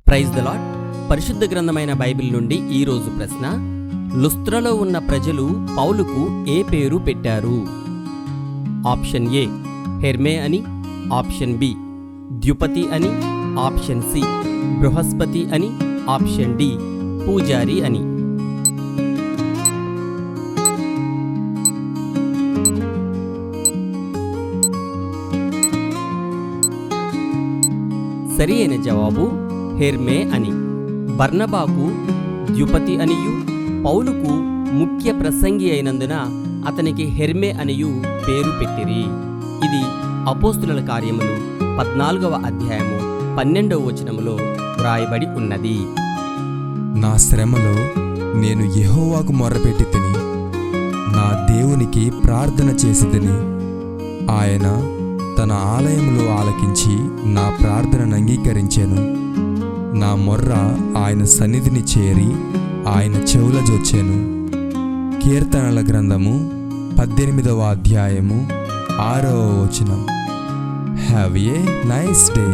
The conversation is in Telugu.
Praise the lord. పరిశుద్ధ గ్రంథమైన బైబిల్ నుండి ఈరోజు ప్రశ్న: లుస్త్రలో ఉన్న ప్రజలు పౌలుకు ఏ పేరు పెట్టారు? ఆప్షన్ ఏ హెర్మే అని, ఆప్షన్ బి ద్యుపతి అని, ఆప్షన్ సి బృహస్పతి అని, ఆప్షన్ డి పూజారి అని. సరి అయిన జవాబు హెర్మే అని. బర్నబాకు ద్యుపతి అనియు, పౌలుకు ముఖ్య ప్రసంగి అయినందున అతనికి హెర్మే అనియు పేరు పెట్టిరి. ఇది అపోస్తుల కార్యములు 14వ అధ్యాయము 12వ వచనములో వ్రాయబడి ఉన్నది. నా శ్రమలో నేను యెహోవాకు మొర్రపెట్టి తిని, నా దేవునికి ప్రార్థన చేసి తిని, ఆయన తన ఆలయంలో ఆలకించి నా ప్రార్థనను అంగీకరించెను. నా మొర్ర ఆయన సన్నిధిని చేరి ఆయన చెవులజొచ్చెను. కీర్తనల గ్రంథము 18వ అధ్యాయము 6వ వచనం. Have a nice day.